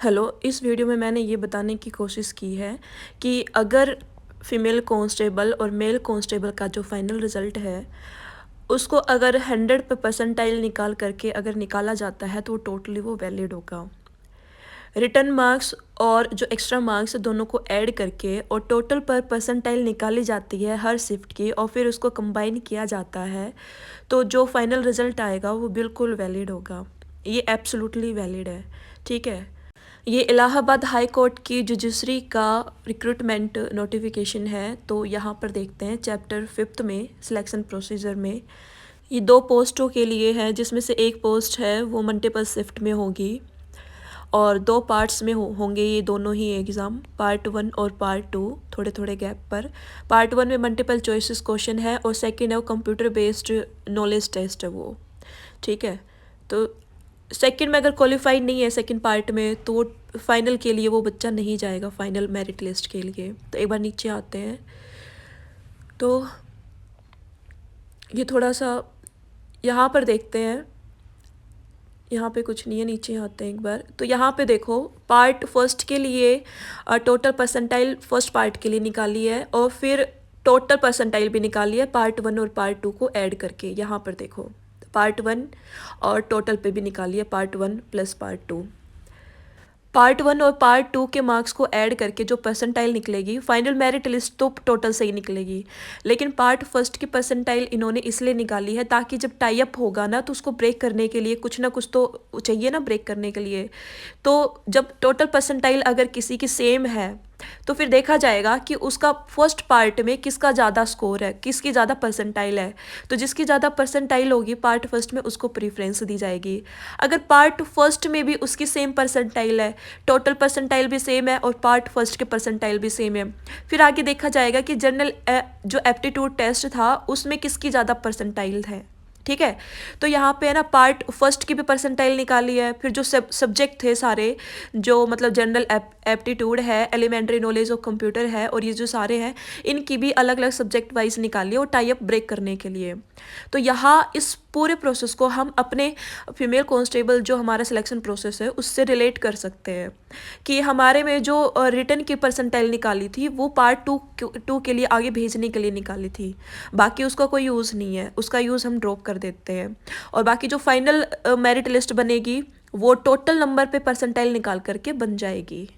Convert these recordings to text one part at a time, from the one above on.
Hello, इस video में मैंने ये बताने की कोशिश की है कि अगर फ़ीमेल कांस्टेबल और मेल कांस्टेबल का जो फाइनल रिज़ल्ट है, उसको अगर 100 पे परसेंटाइल निकाल करके अगर निकाला जाता है तो टोटली वो वैलिड होगा। रिटर्न मार्क्स और जो एक्स्ट्रा मार्क्स दोनों को ऐड करके और टोटल पर परसेंटाइल निकाली जाती है हर शिफ्ट की और फिर उसको कंबाइन किया जाता है, तो जो फाइनल रिज़ल्ट आएगा वो बिल्कुल वैलिड होगा। ये एब्सोल्युटली वैलिड है, ठीक है। ये इलाहाबाद हाई कोर्ट की जुडिशरी का रिक्रूटमेंट नोटिफिकेशन है। तो यहाँ पर देखते हैं चैप्टर 5 में सिलेक्शन प्रोसीजर में ये 2 पोस्टों के लिए है, जिसमें से एक पोस्ट है वो मल्टीपल शिफ्ट में होगी और 2 पार्ट्स में होंगे ये दोनों ही एग्ज़ाम, पार्ट 1 और पार्ट 2 थोड़े थोड़े गैप पर। पार्ट 1 में मल्टीपल चॉइसेस क्वेश्चन है और सेकेंड है वो कंप्यूटर बेस्ड नॉलेज टेस्ट है वो, ठीक है। तो सेकंड में अगर क्वालिफाइड नहीं है सेकंड पार्ट में तो वो फाइनल के लिए वो बच्चा नहीं जाएगा फाइनल मेरिट लिस्ट के लिए। तो एक बार नीचे आते हैं, तो ये थोड़ा सा यहाँ पर देखते हैं, यहाँ पे कुछ नहीं है, नीचे आते हैं एक बार। तो यहाँ पे देखो पार्ट फर्स्ट के लिए टोटल परसेंटाइल फर्स्ट पार्ट के लिए निकाली है और फिर टोटल परसेंटाइल भी निकाली है पार्ट 1 और पार्ट 2 को ऐड करके। यहाँ पर देखो पार्ट 1 और टोटल पे भी निकाली है पार्ट 1 प्लस पार्ट 2। पार्ट 1 और पार्ट 2 के मार्क्स को ऐड करके जो परसेंटाइल निकलेगी, फाइनल मेरिट लिस्ट तो टोटल से ही निकलेगी, लेकिन पार्ट फर्स्ट की परसेंटाइल इन्होंने इसलिए निकाली है ताकि जब टाई अप होगा ना तो उसको ब्रेक करने के लिए कुछ ना कुछ तो चाहिए ना ब्रेक करने के लिए। तो जब टोटल परसेंटाइल अगर किसी की सेम है तो फिर देखा जाएगा कि उसका फर्स्ट पार्ट में किसका ज़्यादा स्कोर है, किसकी ज़्यादा परसेंटाइल है। तो जिसकी ज़्यादा परसेंटाइल होगी पार्ट फर्स्ट में उसको प्रीफ्रेंस दी जाएगी। अगर पार्ट फर्स्ट में भी उसकी सेम परसेंटाइल है, टोटल परसेंटाइल भी सेम है और पार्ट फर्स्ट के परसेंटाइल भी सेम है, फिर आगे देखा जाएगा कि जनरल जो एप्टीट्यूड टेस्ट था उसमें किसकी ज़्यादा परसेंटाइल है, ठीक है। तो यहाँ पे है ना पार्ट फर्स्ट की भी परसेंटाइल निकाली है, फिर जो सब्जेक्ट थे सारे, जो मतलब जनरल एप्टीट्यूड है, एलिमेंट्री नॉलेज और कंप्यूटर है और ये जो सारे हैं इनकी भी अलग अलग सब्जेक्ट वाइज निकाली है और टाई अप ब्रेक करने के लिए। तो यहाँ इस पूरे प्रोसेस को हम अपने फीमेल कांस्टेबल जो हमारा सिलेक्शन प्रोसेस है उससे रिलेट कर सकते हैं कि हमारे में जो रिटर्न की परसेंटाइल निकाली थी वो पार्ट टू के लिए आगे भेजने के लिए निकाली थी, बाकी उसका कोई यूज़ नहीं है, उसका यूज़ हम ड्रॉप कर देते हैं। और बाकी जो फाइनल मेरिट लिस्ट बनेगी वो टोटल नंबर पे परसेंटाइल निकाल करके बन जाएगी।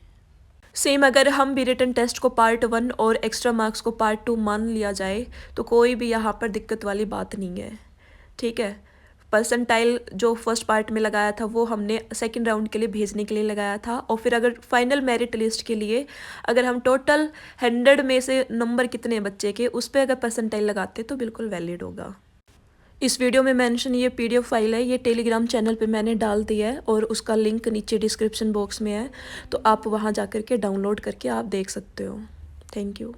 सेम अगर हम भी रिटन टेस्ट को पार्ट 1 और एक्स्ट्रा मार्क्स को पार्ट 2 मान लिया जाए तो कोई भी यहाँ पर दिक्कत वाली बात नहीं है, ठीक है। परसेंटाइल जो फर्स्ट पार्ट में लगाया था वो हमने सेकंड राउंड के लिए भेजने के लिए लगाया था और फिर अगर फाइनल मेरिट लिस्ट के लिए अगर हम टोटल 100 में से नंबर कितने बच्चे के उस पर अगर परसेंटाइल लगाते तो बिल्कुल वैलिड होगा। इस वीडियो में मेंशन ये पीडीएफ फाइल है, ये टेलीग्राम चैनल पे मैंने डाल दिया है और उसका लिंक नीचे डिस्क्रिप्शन बॉक्स में है, तो आप वहाँ जा कर के डाउनलोड करके आप देख सकते हो। Thank you.